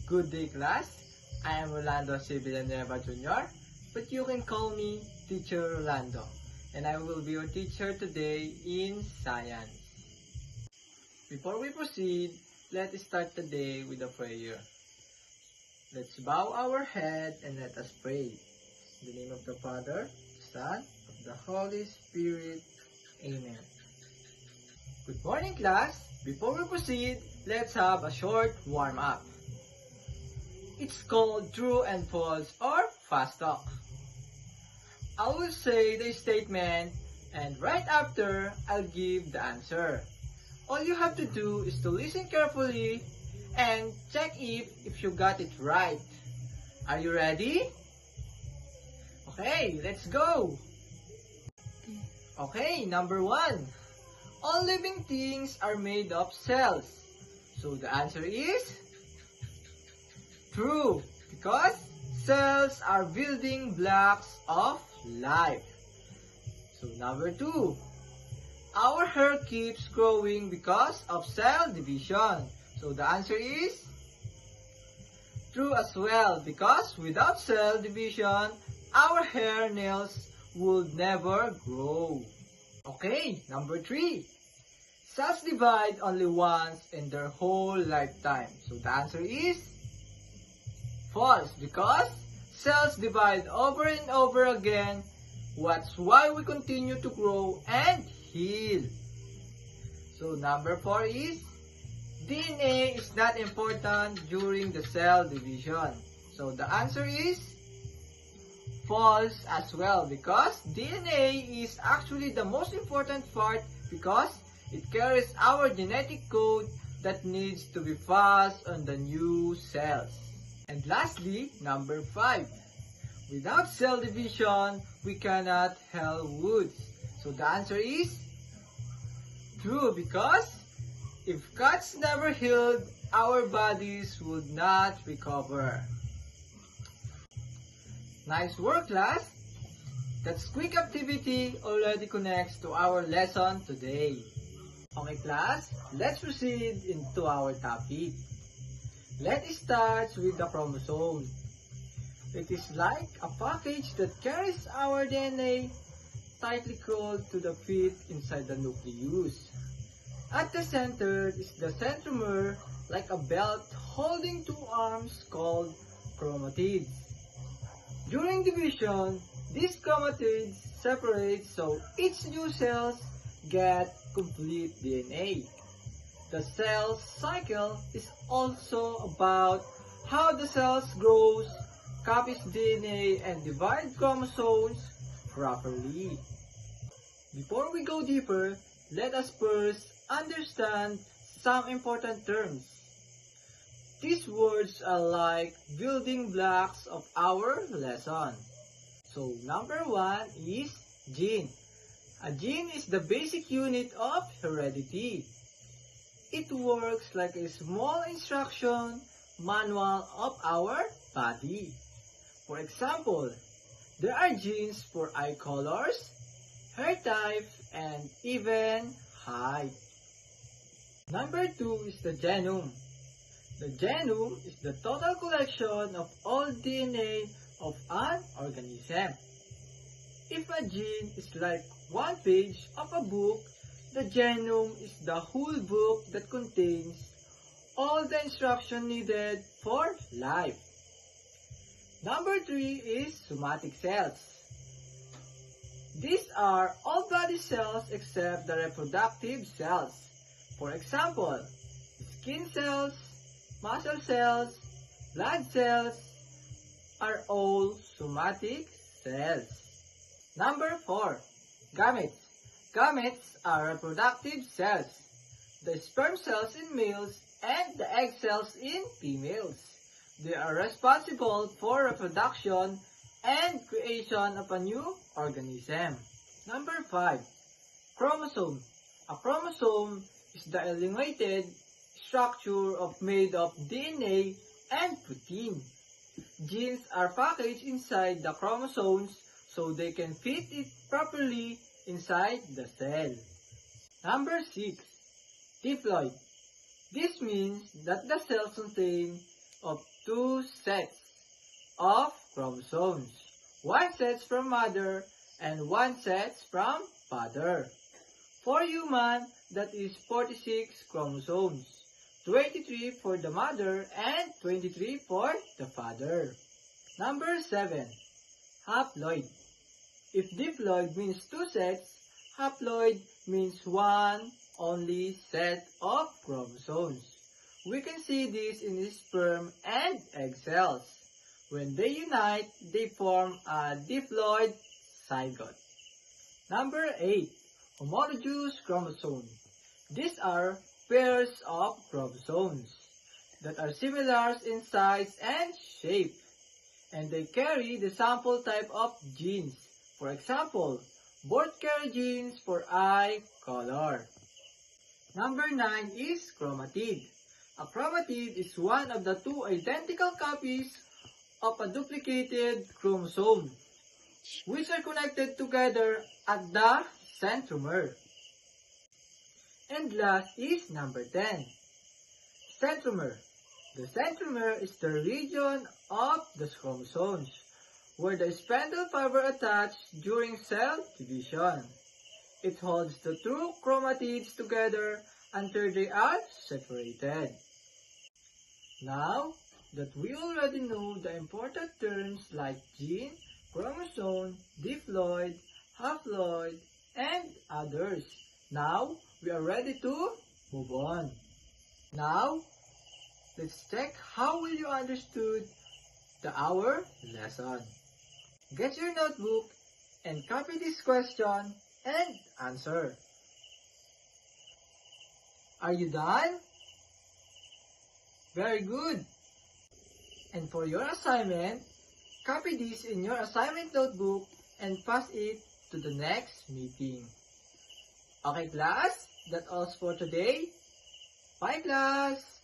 Good day, class. I am Rolando C. Villanueva Jr., but you can call me Teacher Rolando, and I will be your teacher today in science. Before we proceed, let's start the day with a prayer. Let's bow our head and let us pray. In the name of the Father, the Son, of the Holy Spirit. Amen. Good morning, class. Before we proceed, let's have a short warm-up. It's called true and false or fast talk. I will say the statement and right after I'll give the answer. All you have to do is to listen carefully and check if you got it right. Are you ready? Okay, let's go. Okay, number 1. All living things are made of cells. So the answer is true, because cells are building blocks of life. So number 2, our hair keeps growing because of cell division. So the answer is true as well, because without cell division, our hair nails would never grow. Okay, number 3, cells divide only once in their whole lifetime. So the answer is false, because cells divide over and over again. That's why we continue to grow and heal. So number 4 is DNA is not important during the cell division. So the answer is false as well, because DNA is actually the most important part, because it carries our genetic code that needs to be passed on the new cells. And lastly, number 5. Without cell division, we cannot heal wounds. So the answer is true, because if cuts never healed, our bodies would not recover. Nice work, class! That quick activity already connects to our lesson today. Okay, class, let's proceed into our topic. Let's start with the chromosome. It is like a package that carries our DNA tightly curled to the fit inside the nucleus. At the center is the centromere, like a belt holding two arms called chromatids. During division, these chromatids separate so each new cells get complete DNA. The cell cycle is also about how the cells grows, copies DNA, and divide chromosomes properly. Before we go deeper, let us first understand some important terms. These words are like building blocks of our lesson. So number 1 is gene. A gene is the basic unit of heredity. It works like a small instruction manual of our body. For example, there are genes for eye colors, hair type, and even height. Number 2 is the genome. The genome is the total collection of all DNA of an organism. If a gene is like one page of a book, the genome is the whole book that contains all the instruction needed for life. Number 3 is somatic cells. These are all body cells except the reproductive cells. For example, skin cells, muscle cells, blood cells are all somatic cells. Number 4, gametes. Gametes are reproductive cells, the sperm cells in males and the egg cells in females. They are responsible for reproduction and creation of a new organism. Number 5, chromosome. A chromosome is the elongated structure made of DNA and protein. Genes are packaged inside the chromosomes so they can fit it properly inside the cell. Number 6, diploid. This means that the cells contain of two sets of chromosomes. One set from mother and one set from father. For human, that is 46 chromosomes. 23 for the mother and 23 for the father. Number 7. Haploid. If diploid means two sets, haploid means one only set of chromosomes. We can see this in the sperm and egg cells. When they unite, they form a diploid zygote. Number 8. Homologous chromosome. These are pairs of chromosomes that are similar in size and shape, and they carry the sample type of genes. For example, both carry genes for eye color. Number 9 is chromatid. A chromatid is one of the two identical copies of a duplicated chromosome, which are connected together at the centromere. And last is number 10. Centromere. The centromere is the region of the chromosomes where the spindle fiber attach during cell division. It holds the two chromatids together until they are separated. Now that we already know the important terms like gene, chromosome, diploid, haploid, and others, now we are ready to move on. Now, let's check how will you understood our lesson. Get your notebook and copy this question and answer. Are you done? Very good. And for your assignment, copy this in your assignment notebook and pass it to the next meeting. Okay class, that's all for today. Bye class!